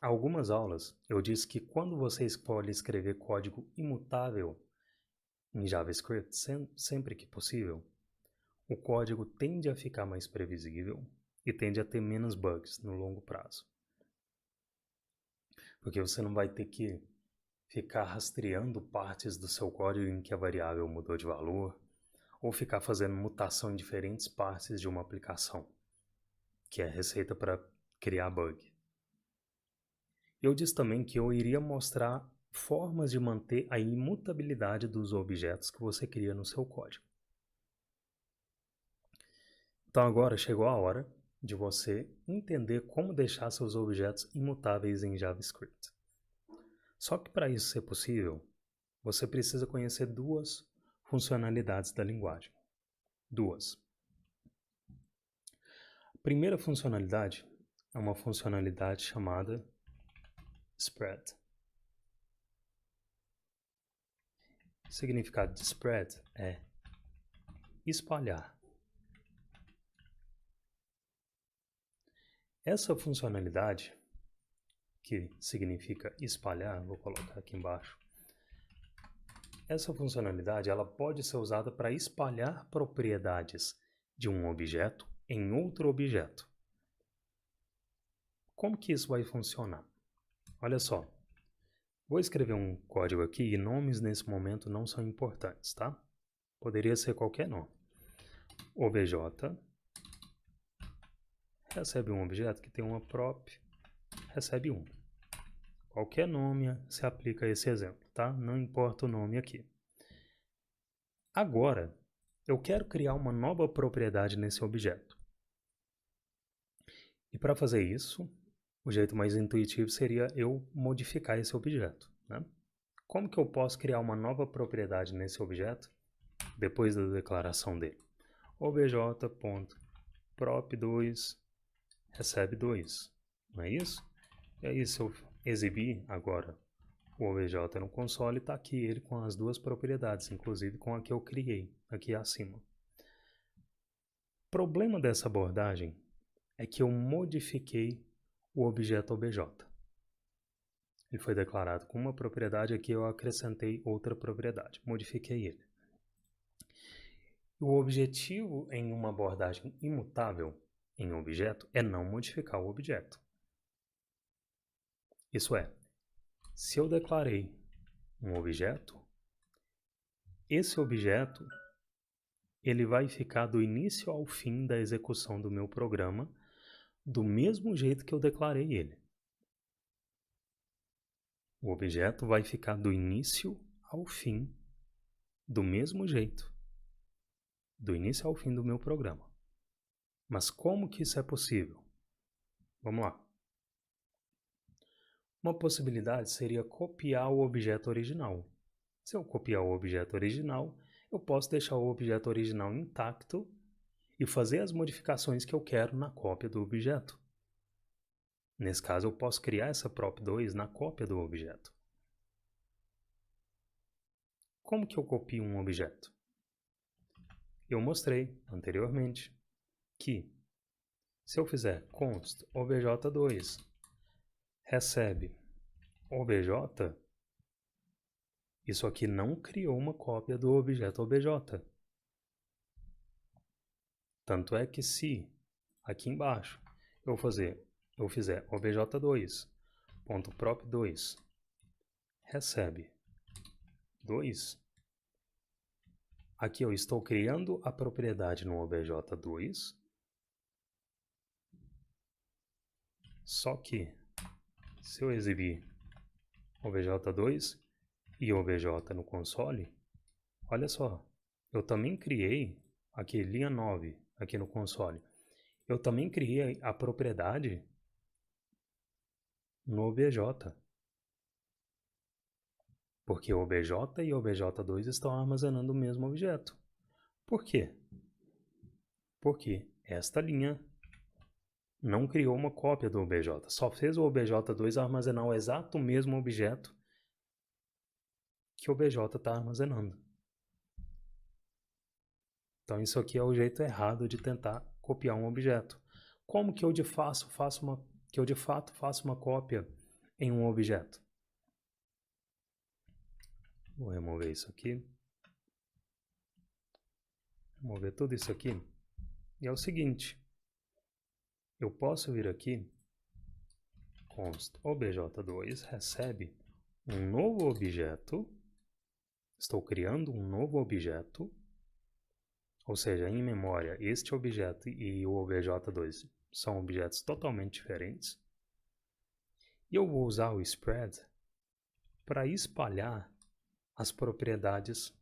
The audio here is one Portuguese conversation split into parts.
Algumas aulas eu disse que quando você escolhe escrever código imutável em JavaScript, sempre que possível, o código tende a ficar mais previsível e tende a ter menos bugs no longo prazo. Porque você não vai ter que ficar rastreando partes do seu código em que a variável mudou de valor, ou ficar fazendo mutação em diferentes partes de uma aplicação, que é receita para criar bug. Eu disse também que eu iria mostrar formas de manter a imutabilidade dos objetos que você cria no seu código. Então agora chegou a hora de você entender como deixar seus objetos imutáveis em JavaScript. Só que para isso ser possível, você precisa conhecer duas funcionalidades da linguagem. Duas. A primeira funcionalidade é uma funcionalidade chamada spread. O significado de spread é espalhar. Essa funcionalidade, que significa espalhar, vou colocar aqui embaixo. Essa funcionalidade ela pode ser usada para espalhar propriedades de um objeto em outro objeto. Como que isso vai funcionar? Olha só, vou escrever um código aqui e nomes nesse momento não são importantes, tá? Poderia ser qualquer nome. OBJ recebe um objeto que tem uma prop, recebe 1. Qualquer nome se aplica a esse exemplo, tá? Não importa o nome aqui. Agora, eu quero criar uma nova propriedade nesse objeto. E para fazer isso, o jeito mais intuitivo seria eu modificar esse objeto, né? Como que eu posso criar uma nova propriedade nesse objeto depois da declaração dele? obj.prop2 recebe 2, não é isso? E aí se eu exibir agora o obj no console, está aqui ele com as duas propriedades, inclusive com a que eu criei aqui acima. O problema dessa abordagem é que eu modifiquei o objeto obj. Ele foi declarado com uma propriedade, aqui eu acrescentei outra propriedade, modifiquei ele. O objetivo em uma abordagem imutável em um objeto é não modificar o objeto. Isso é, se eu declarei um objeto, esse objeto ele vai ficar do início ao fim da execução do meu programa do mesmo jeito que eu declarei ele. O objeto vai ficar do início ao fim do mesmo jeito, do início ao fim do meu programa. Mas como que isso é possível? Vamos lá. Uma possibilidade seria copiar o objeto original. Se eu copiar o objeto original, eu posso deixar o objeto original intacto e fazer as modificações que eu quero na cópia do objeto. Nesse caso, eu posso criar essa prop2 na cópia do objeto. Como que eu copio um objeto? Eu mostrei anteriormente que se eu fizer const obj2 recebe obj, isso aqui não criou uma cópia do objeto obj. Tanto é que se aqui embaixo eu fizer obj2.prop2 recebe 2, aqui eu estou criando a propriedade no obj2, só que se eu exibir obj2 e obj no console, olha só, eu também criei aqui linha 9 aqui no console. Eu também criei a propriedade no obj. Porque o obj e o obj2 estão armazenando o mesmo objeto. Por quê? Porque esta linha não criou uma cópia do obj, só fez o obj2 armazenar o exato mesmo objeto que o obj está armazenando. Então isso aqui é o jeito errado de tentar copiar um objeto. Como que eu de fato faço uma cópia em um objeto. Vou remover isso aqui. Remover tudo isso aqui. E é o seguinte. Eu posso vir aqui. Const obj2 recebe um novo objeto. Estou criando um novo objeto. Ou seja, em memória, este objeto e o obj2 são objetos totalmente diferentes. E eu vou usar o spread para espalhar as propriedades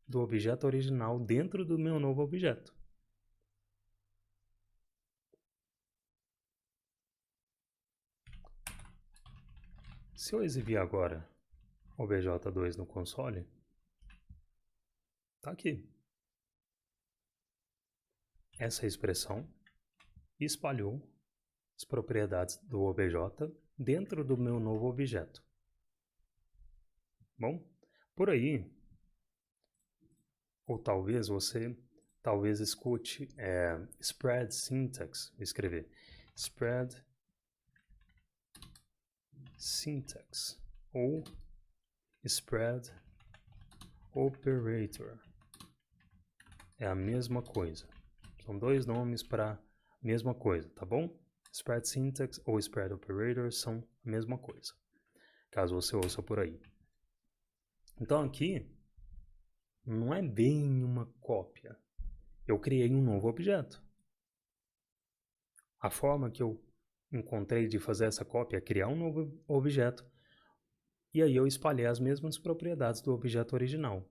do objeto original dentro do meu novo objeto. Se eu exibir agora obj2 no console, está aqui. Essa expressão espalhou as propriedades do obj dentro do meu novo objeto. Bom, por aí, ou talvez você escute spread syntax, vou escrever spread syntax ou spread operator. É a mesma coisa. São dois nomes para a mesma coisa, tá bom? Spread syntax ou spread operator são a mesma coisa, caso você ouça por aí. Então aqui não é bem uma cópia. Eu criei um novo objeto. A forma que eu encontrei de fazer essa cópia é criar um novo objeto e aí eu espalhei as mesmas propriedades do objeto original.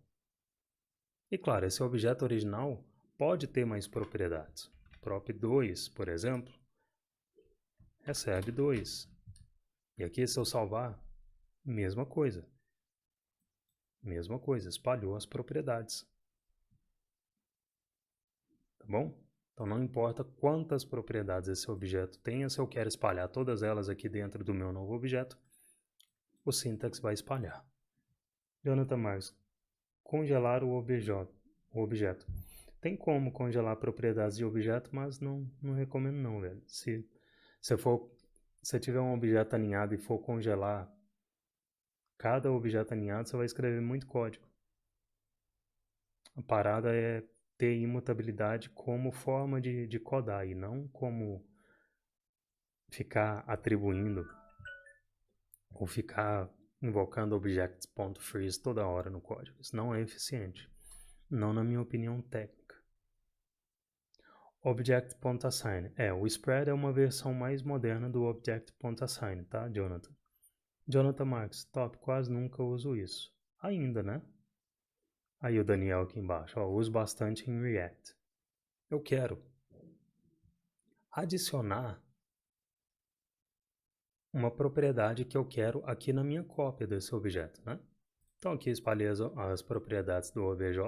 E claro, esse objeto original pode ter mais propriedades. Prop2, por exemplo, recebe 2. E aqui, se eu salvar, mesma coisa. Mesma coisa, espalhou as propriedades. Tá bom? Então não importa quantas propriedades esse objeto tenha, se eu quero espalhar todas elas aqui dentro do meu novo objeto, o syntax vai espalhar. Jonathan Marques, congelar o objeto. Tem como congelar propriedades de objeto, mas não recomendo não, velho. Se tiver um objeto aninhado e for congelar cada objeto aninhado, você vai escrever muito código. A parada é ter imutabilidade como forma de codar e não como ficar atribuindo ou ficar invocando objects.freeze toda hora no código. Isso não é eficiente. Não na minha opinião técnica. Object.assign. O spread é uma versão mais moderna do Object.assign, tá, Jonathan? Jonathan Marques, top, quase nunca uso isso. Ainda, né? Aí o Daniel aqui embaixo, uso bastante em React. Eu quero adicionar uma propriedade que eu quero aqui na minha cópia desse objeto, né? Então aqui espalhei as propriedades do obj,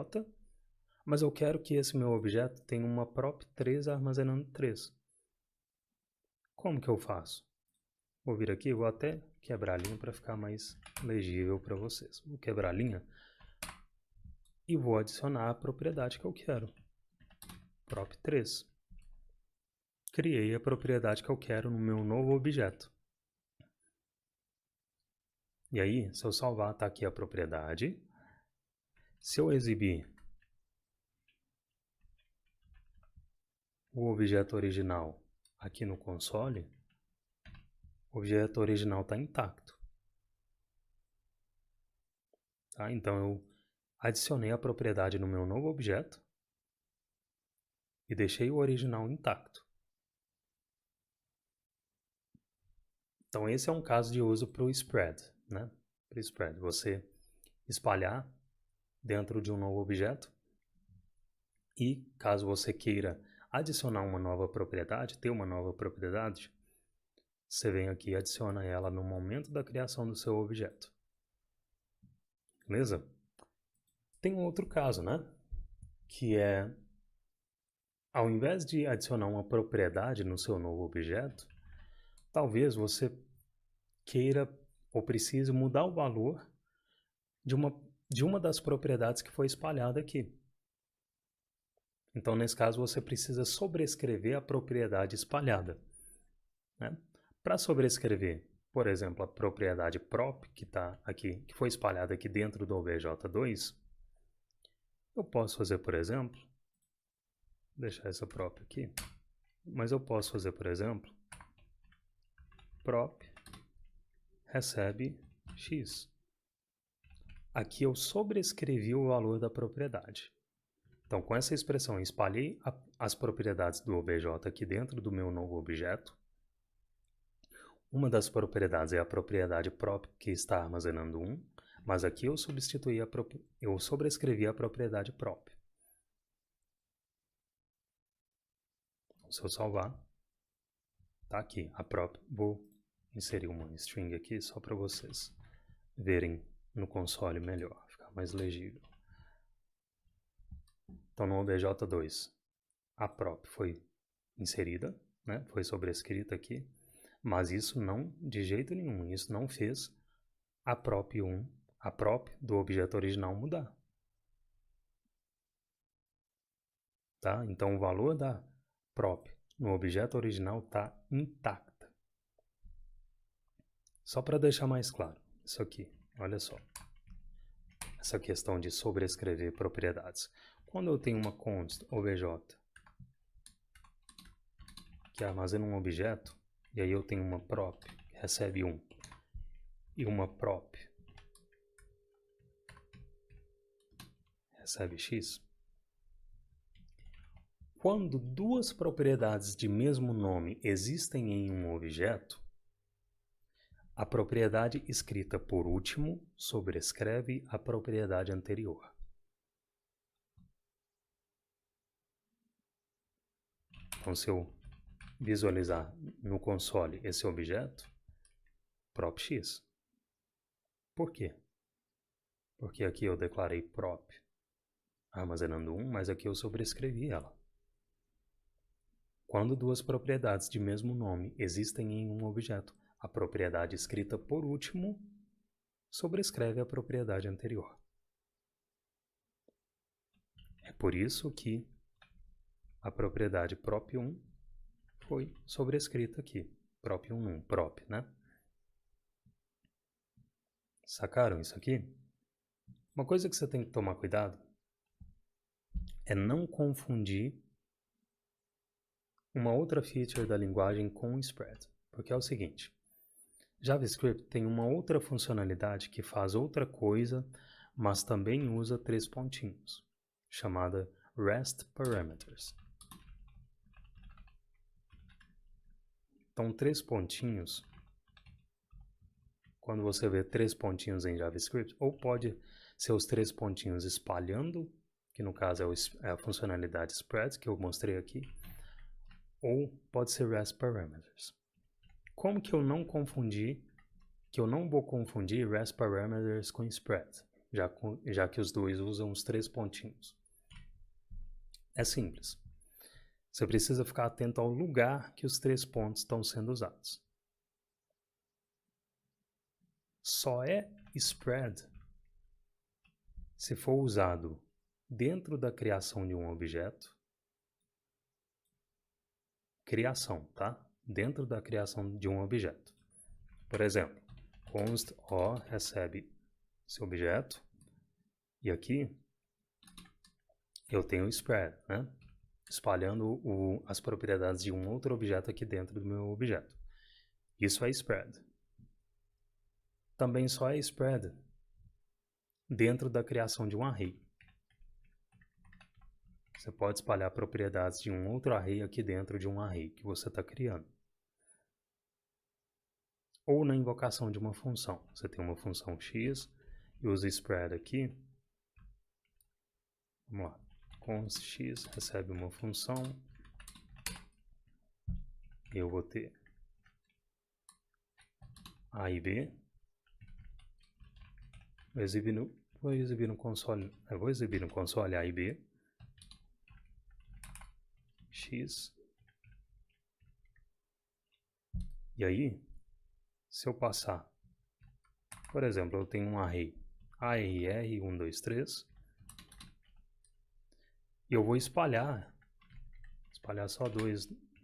mas eu quero que esse meu objeto tenha uma prop3 armazenando 3. Como que eu faço? Vou vir aqui, vou até quebrar a linha para ficar mais legível para vocês. Vou quebrar a linha e vou adicionar a propriedade que eu quero. Prop3. Criei a propriedade que eu quero no meu novo objeto. E aí, se eu salvar, está aqui a propriedade. Se eu exibir o objeto original aqui no console, o objeto original está intacto. Tá? Então eu adicionei a propriedade no meu novo objeto e deixei o original intacto. Então esse é um caso de uso para o spread, né? Para o spread, você espalhar dentro de um novo objeto e caso você queira adicionar uma nova propriedade, ter uma nova propriedade, você vem aqui e adiciona ela no momento da criação do seu objeto. Beleza? Tem um outro caso, né? Que é, ao invés de adicionar uma propriedade no seu novo objeto, talvez você queira ou precise mudar o valor de uma das propriedades que foi espalhada aqui. Então, nesse caso, você precisa sobrescrever a propriedade espalhada. Né? Para sobrescrever por exemplo, a propriedade prop que está aqui, que foi espalhada aqui dentro do obj2, eu posso fazer, por exemplo, deixar essa prop aqui, mas eu posso fazer, por exemplo, prop recebe x. Aqui eu sobrescrevi o valor da propriedade. Então, com essa expressão, eu espalhei as propriedades do obj aqui dentro do meu novo objeto. Uma das propriedades é a propriedade prop, que está armazenando 1, mas aqui eu sobrescrevi a propriedade prop. Se eu salvar, tá aqui a prop. Vou inserir uma string aqui só para vocês verem no console melhor, ficar mais legível. Então, no obj2, a prop foi inserida, né? Foi sobrescrita aqui, mas isso não, de jeito nenhum, isso não fez a prop do objeto original mudar. Tá? Então, o valor da prop no objeto original está intacta. Só para deixar mais claro, isso aqui, olha só. Essa questão de sobrescrever propriedades. Quando eu tenho uma const obj que armazena um objeto, e aí eu tenho uma prop que recebe 1 e uma prop recebe x. Quando duas propriedades de mesmo nome existem em um objeto, a propriedade escrita por último sobrescreve a propriedade anterior. Então, se eu visualizar no console esse objeto, prop x. Por quê? Porque aqui eu declarei prop armazenando 1, mas aqui eu sobrescrevi ela. Quando duas propriedades de mesmo nome existem em um objeto, a propriedade escrita por último sobrescreve a propriedade anterior. É por isso que a propriedade prop1 foi sobrescrita aqui. Prop1, prop, né? Sacaram isso aqui? Uma coisa que você tem que tomar cuidado é não confundir uma outra feature da linguagem com o spread. Porque é o seguinte, JavaScript tem uma outra funcionalidade que faz outra coisa, mas também usa 3 pontinhos, chamada REST Parameters. Então, 3 pontinhos, quando você vê 3 pontinhos em JavaScript, ou pode ser os 3 pontinhos espalhando, que no caso é a funcionalidade spread que eu mostrei aqui, ou pode ser REST Parameters. Como que eu não vou confundir REST Parameters com spread, já que os dois usam os 3 pontinhos? É simples. Você precisa ficar atento ao lugar que os 3 pontos estão sendo usados. Só é spread se for usado dentro da criação de um objeto. Criação, tá? Dentro da criação de um objeto. Por exemplo, const O recebe esse objeto e aqui eu tenho o spread, né? Espalhando as propriedades de um outro objeto aqui dentro do meu objeto. Isso é spread. Também só é spread dentro da criação de um array. Você pode espalhar propriedades de um outro array aqui dentro de um array que você está criando. Ou na invocação de uma função. Você tem uma função x e usa spread aqui. Vamos lá. Const x recebe uma função. Eu vou ter A e B. Vou exibir no console A e B. X. E aí, se eu passar, por exemplo, eu tenho um array ARR 1, 2, 3, e eu vou espalhar só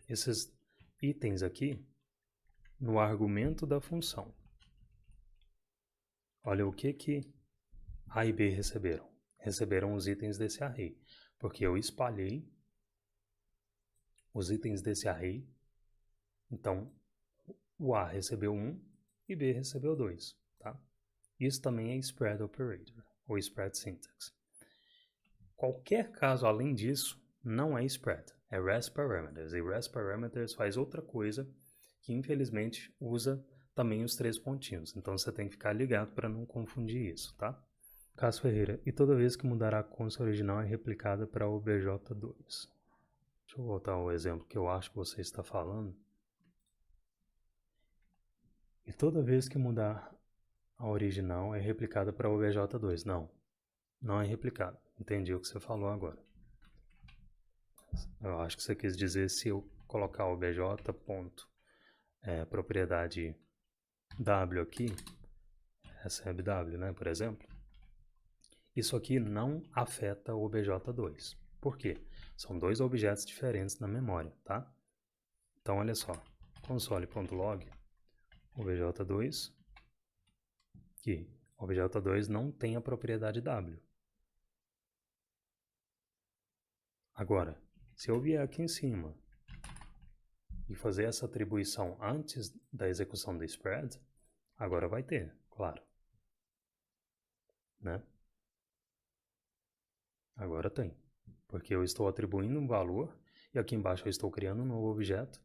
esses itens aqui no argumento da função. Olha o que A e B receberam. Receberam os itens desse array, porque eu espalhei os itens desse array. Então, o A recebeu 1 e B recebeu 2. Tá? Isso também é spread operator, ou spread syntax. Qualquer caso além disso não é spread, é rest parameters. E rest parameters faz outra coisa que infelizmente usa também os 3 pontinhos. Então você tem que ficar ligado para não confundir isso, tá? Cássio Ferreira, e toda vez que mudar a consta original é replicada para o OBJ2. Deixa eu voltar ao exemplo que eu acho que você está falando. E toda vez que mudar a original é replicada para o OBJ2. Não, não é replicada. Entendi o que você falou agora. Eu acho que você quis dizer se eu colocar o OBJ ponto propriedade W aqui, recebe W, né, por exemplo. Isso aqui não afeta o OBJ2. Por quê? São dois objetos diferentes na memória, tá? Então, olha só. Console.log, OBJ2, que OBJ2 não tem a propriedade W. Agora, se eu vier aqui em cima e fazer essa atribuição antes da execução do spread, agora vai ter, claro. Né? Agora tem, porque eu estou atribuindo um valor e aqui embaixo eu estou criando um novo objeto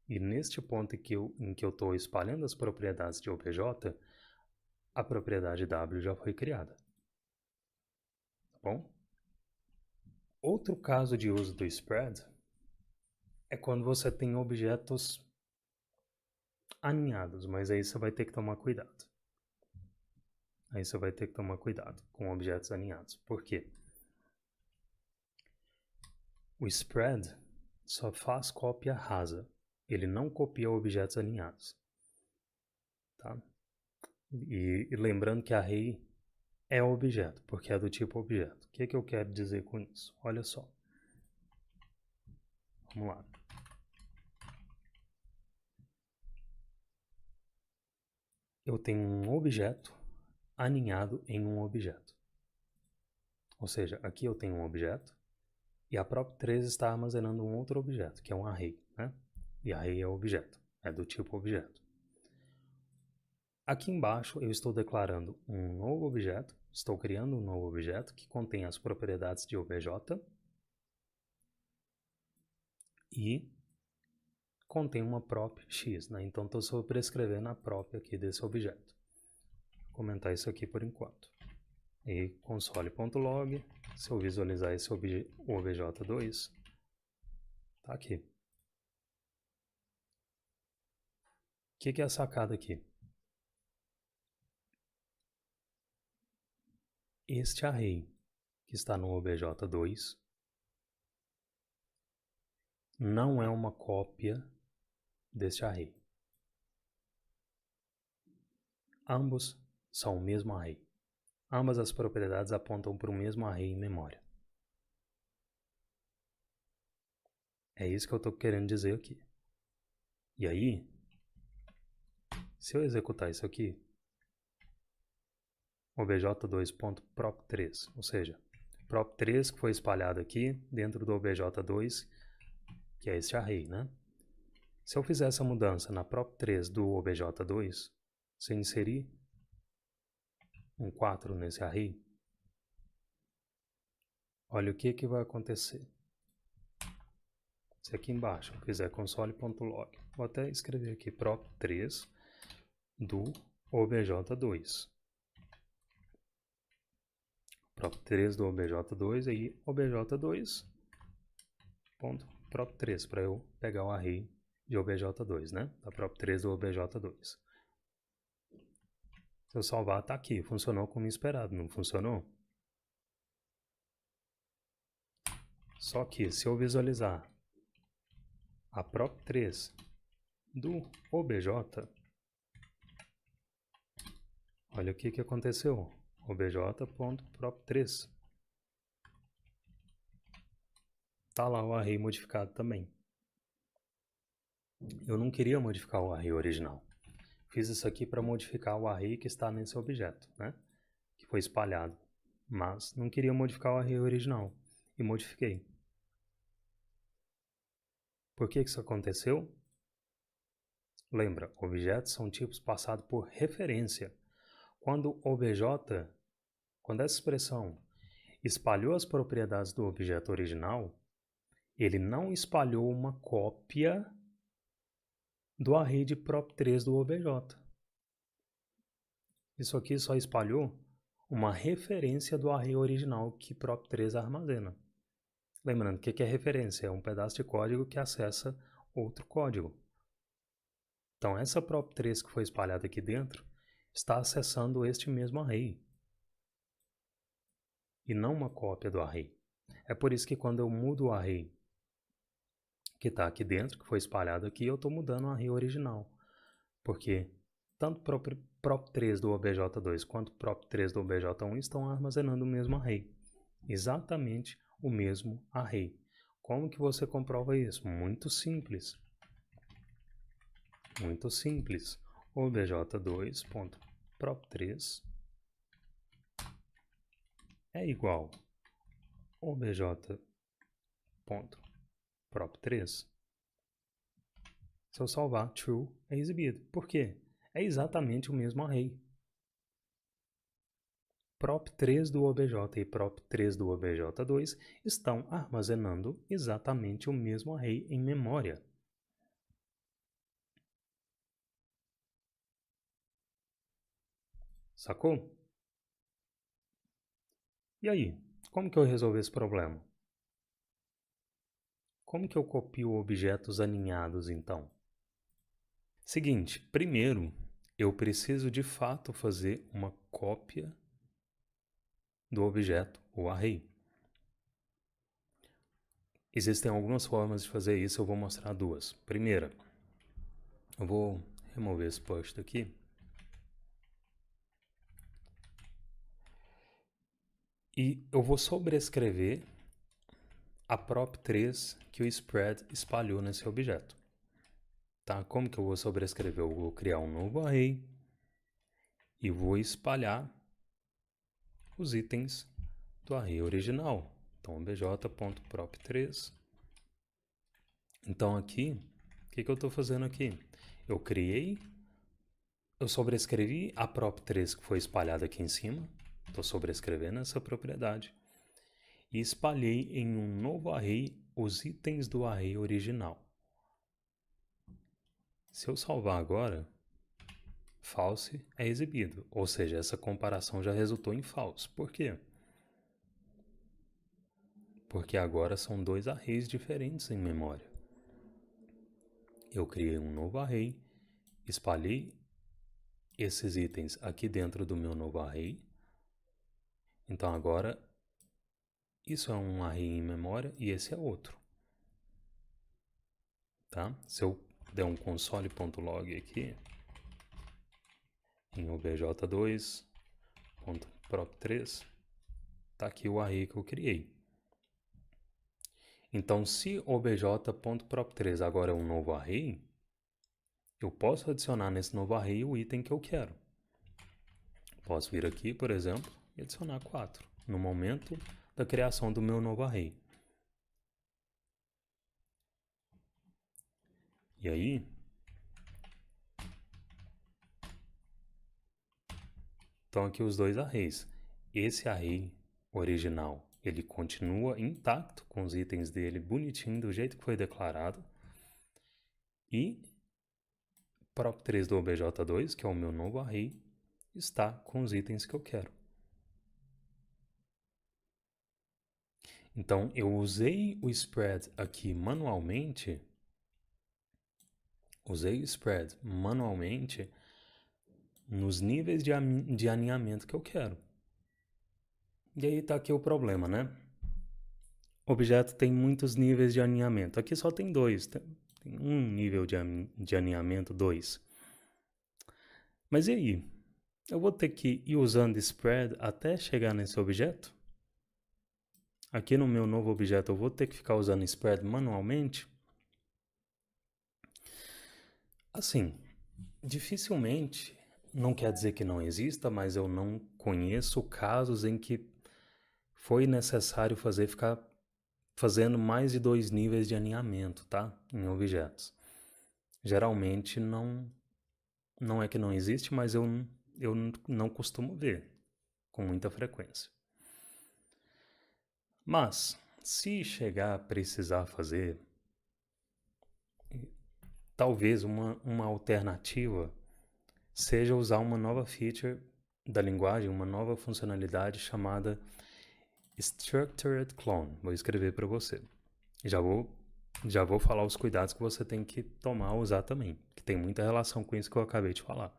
e neste ponto em que eu estou espalhando as propriedades de OBJ, a propriedade W já foi criada. Tá bom? Outro caso de uso do spread é quando você tem objetos aninhados, mas aí você vai ter que tomar cuidado. Aí você vai ter que tomar cuidado com objetos aninhados. Por quê? O spread só faz cópia rasa. Ele não copia objetos alinhados. Tá? E lembrando que array é objeto, porque é do tipo objeto. O que eu quero dizer com isso? Olha só. Vamos lá. Eu tenho um objeto aninhado em um objeto. Ou seja, aqui eu tenho um objeto e a prop3 está armazenando um outro objeto, que é um array, né? E array é objeto, é do tipo objeto. Aqui embaixo eu estou declarando um novo objeto, estou criando um novo objeto que contém as propriedades de OBJ e contém uma prop x, né? Então estou sobrescrevendo a prop aqui desse objeto. Vou comentar isso aqui por enquanto. E console.log, se eu visualizar esse OBJ2, tá aqui. O que é a sacada aqui? Este array que está no OBJ2 não é uma cópia deste array. Ambos são o mesmo array. Ambas as propriedades apontam para o mesmo array em memória. É isso que eu estou querendo dizer aqui. E aí, se eu executar isso aqui, obj2.prop3, ou seja, prop3 que foi espalhado aqui dentro do obj2, que é este array, né? Se eu fizer essa mudança na prop3 do obj2, se eu inserir um 4 nesse array, olha o que vai acontecer. Se aqui embaixo eu fizer console.log, vou até escrever aqui prop3 do obj2. Prop3 do obj2 e obj2.prop3 para eu pegar o array de obj2, né? Da prop3 do obj2. Se eu salvar, tá aqui. Funcionou como esperado, não funcionou? Só que se eu visualizar a prop3 do obj, olha o que aconteceu. obj.prop3. Tá lá o array modificado também. Eu não queria modificar o array original. Fiz isso aqui para modificar o array que está nesse objeto, né? Que foi espalhado. Mas não queria modificar o array original. E modifiquei. Por que isso aconteceu? Lembra, objetos são tipos passados por referência. Quando essa expressão espalhou as propriedades do objeto original, ele não espalhou uma cópia do array de prop3 do obj. Isso aqui só espalhou uma referência do array original que prop3 armazena. Lembrando, o que é referência? É um pedaço de código que acessa outro código. Então, essa prop3 que foi espalhada aqui dentro está acessando este mesmo array e não uma cópia do array. É por isso que quando eu mudo o array que está aqui dentro, que foi espalhado aqui, eu estou mudando o array original. Porque tanto prop3 do obj2 quanto prop3 do obj1 estão armazenando o mesmo array. Exatamente o mesmo array. Como que você comprova isso? Muito simples. Muito simples. obj2.prop3 é igual obj.prop3. Se eu salvar, true é exibido. Por quê? É exatamente o mesmo array. prop3 do obj e prop3 do obj2 estão armazenando exatamente o mesmo array em memória. Sacou? E aí, como que eu resolvi esse problema? Como que eu copio objetos aninhados, então? Seguinte, primeiro, eu preciso de fato fazer uma cópia do objeto, o array. Existem algumas formas de fazer isso, eu vou mostrar duas. Primeira, eu vou remover esse post aqui. E eu vou sobrescrever a prop3 que o spread espalhou nesse objeto. Tá? Como que eu vou sobrescrever? Eu vou criar um novo array e vou espalhar os itens do array original. Então, obj.prop3. Então, aqui, o que eu estou fazendo aqui? Eu sobrescrevi a prop3 que foi espalhada aqui em cima. Estou sobrescrevendo essa propriedade. E espalhei em um novo array os itens do array original. Se eu salvar agora, false é exibido, ou seja, essa comparação já resultou em false. Por quê? Porque agora são dois arrays diferentes em memória. Eu criei um novo array, espalhei esses itens aqui dentro do meu novo array. Então agora isso é um array em memória e esse é outro. Tá? Se eu der um console.log aqui em obj2.prop3, tá aqui o array que eu criei. Então, se obj.prop3 agora é um novo array, eu posso adicionar nesse novo array o item que eu quero. Posso vir aqui, por exemplo, e adicionar 4 no momento da criação do meu novo array. E aí, estão aqui os dois arrays. Esse array original, ele continua intacto com os itens dele bonitinho do jeito que foi declarado. E prop3 do obj2, que é o meu novo array, está com os itens que eu quero. Então, eu usei o spread aqui manualmente. Usei o spread manualmente nos níveis de alinhamento que eu quero. E aí está aqui o problema, né? O objeto tem muitos níveis de alinhamento. Aqui só tem dois. Tem um nível de alinhamento, 2. Mas e aí? Eu vou ter que ir usando spread até chegar nesse objeto? Aqui no meu novo objeto eu vou ter que ficar usando spread manualmente? Assim, dificilmente, não quer dizer que não exista, mas eu não conheço casos em que foi necessário ficar fazendo mais de 2 níveis de alinhamento, tá? Em objetos. Geralmente não é que não existe, mas eu não costumo ver com muita frequência. Mas, se chegar a precisar fazer, talvez uma alternativa seja usar uma nova feature da linguagem, uma nova funcionalidade chamada Structured Clone. Vou escrever para você. Já vou falar os cuidados que você tem que tomar ao usar também, que tem muita relação com isso que eu acabei de falar.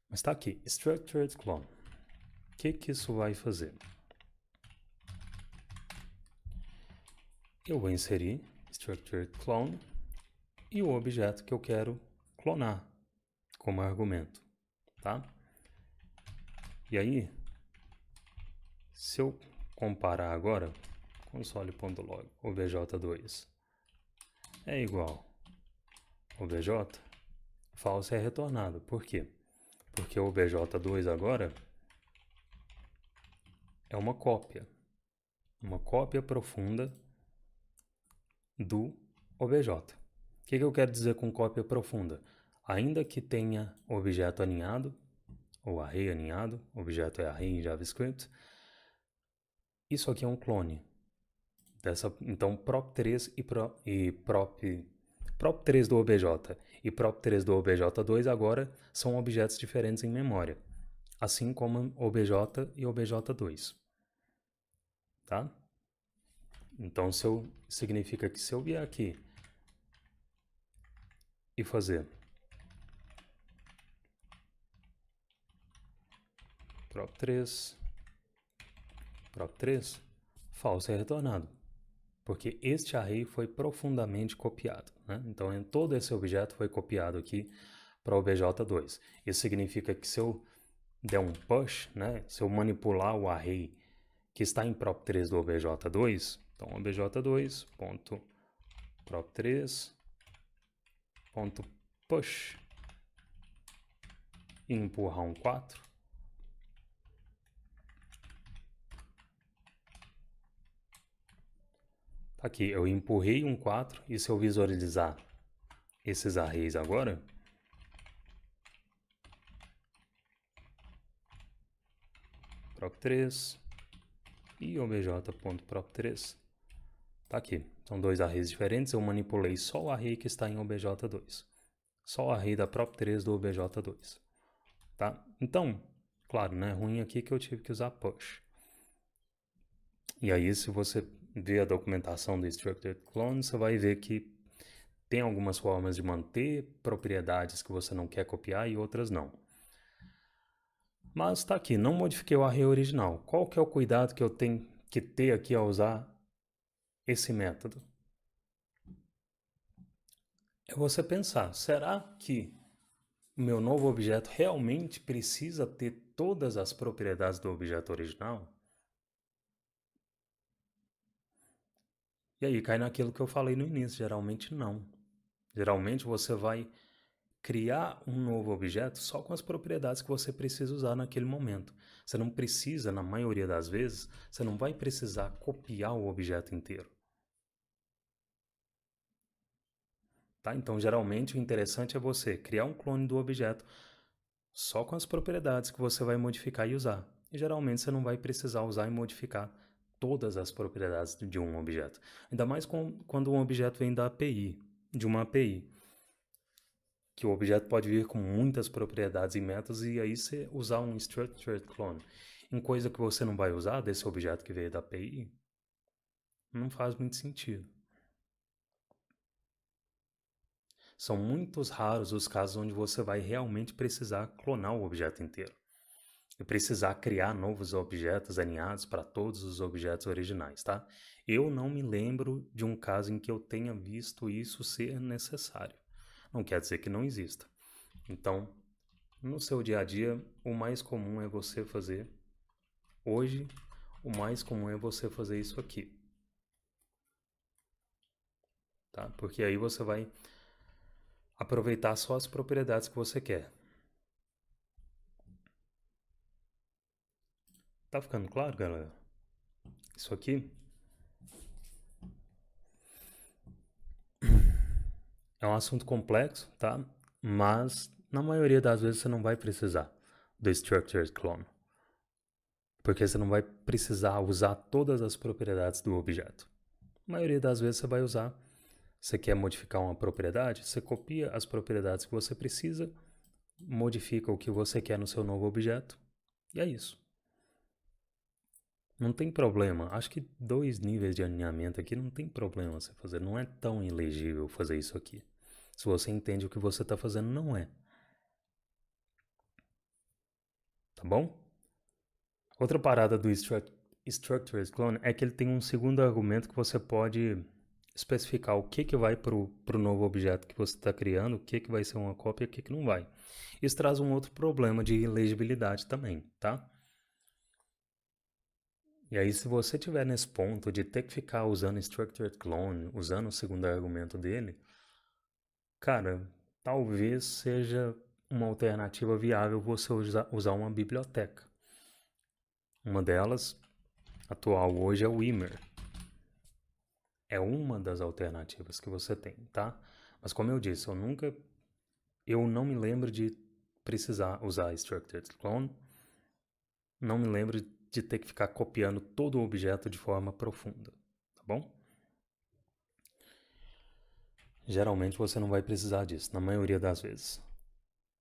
Mas está aqui, Structured Clone. O que isso vai fazer? Eu vou inserir Structured Clone e o objeto que eu quero clonar como argumento, tá? E aí, se eu comparar agora, console.log, obj2 é igual obj, false é retornado. Por quê? Porque o obj2 agora é uma cópia profunda do obj. O que eu quero dizer com cópia profunda? Ainda que tenha objeto aninhado, ou array aninhado, objeto é array em JavaScript, isso aqui é um clone. Então, prop3 e prop3 do obj e prop3 do obj2 agora são objetos diferentes em memória, assim como obj e obj2. Tá? Então, significa que se eu vier aqui e fazer prop3, false é retornado, porque este array foi profundamente copiado, né? Então, todo esse objeto foi copiado aqui para o obj2. Isso significa que se eu der um push, né? Se eu manipular o array que está em prop3 do obj2, então obj2.prop3.push e empurrar um 4, tá aqui, eu empurrei um 4 e se eu visualizar esses arrays agora, prop3 e obj.prop3, tá aqui. São dois arrays diferentes, eu manipulei só o array que está em obj2. Só o array da prop3 do obj2. Tá? Então, claro, né? Ruim aqui que eu tive que usar push. E aí, se você ver a documentação do Structured Clone, você vai ver que tem algumas formas de manter propriedades que você não quer copiar e outras não. Mas está aqui, não modifiquei o array original. Qual que é o cuidado que eu tenho que ter aqui ao usar esse método? É você pensar, será que o meu novo objeto realmente precisa ter todas as propriedades do objeto original? E aí cai naquilo que eu falei no início, geralmente não. Geralmente você vai criar um novo objeto só com as propriedades que você precisa usar naquele momento. Você não precisa, na maioria das vezes, você não vai precisar copiar o objeto inteiro. Tá? Então, geralmente, o interessante é você criar um clone do objeto só com as propriedades que você vai modificar e usar. E geralmente você não vai precisar usar e modificar todas as propriedades de um objeto. Ainda mais quando um objeto vem da API, de uma API. Que o objeto pode vir com muitas propriedades e métodos e aí você usar um structured clone em coisa que você não vai usar desse objeto que veio da API, não faz muito sentido. São muitos raros os casos onde você vai realmente precisar clonar o objeto inteiro e precisar criar novos objetos alinhados para todos os objetos originais, tá? Eu não me lembro de um caso em que eu tenha visto isso ser necessário. Não quer dizer que não exista. Então, no seu dia a dia, o mais comum é você fazer hoje, o mais comum é você fazer isso aqui. Tá? Porque aí você vai aproveitar só as propriedades que você quer. Tá ficando claro, galera? Isso aqui é um assunto complexo, tá? Mas na maioria das vezes você não vai precisar do Structured Clone. Porque você não vai precisar usar todas as propriedades do objeto. A maioria das vezes você vai usar. Você quer modificar uma propriedade? Você copia as propriedades que você precisa, modifica o que você quer no seu novo objeto, e é isso. Não tem problema. Acho que 2 níveis de alinhamento aqui não tem problema você fazer. Não é tão ilegível fazer isso aqui. Se você entende o que você está fazendo, não é. Tá bom? Outra parada do Structured Clone é que ele tem um segundo argumento que você pode especificar o que vai para o novo objeto que você está criando, o que vai ser uma cópia e o que não vai. Isso traz um outro problema de legibilidade também, tá? E aí, se você tiver nesse ponto de ter que ficar usando Structured Clone, usando o segundo argumento dele, cara, talvez seja uma alternativa viável você usar uma biblioteca. Uma delas, atual hoje, é o Ymer. É uma das alternativas que você tem, tá? Mas como eu disse, eu não me lembro de precisar usar Structured Clone, não me lembro de ter que ficar copiando todo o objeto de forma profunda, tá bom? Geralmente você não vai precisar disso, na maioria das vezes.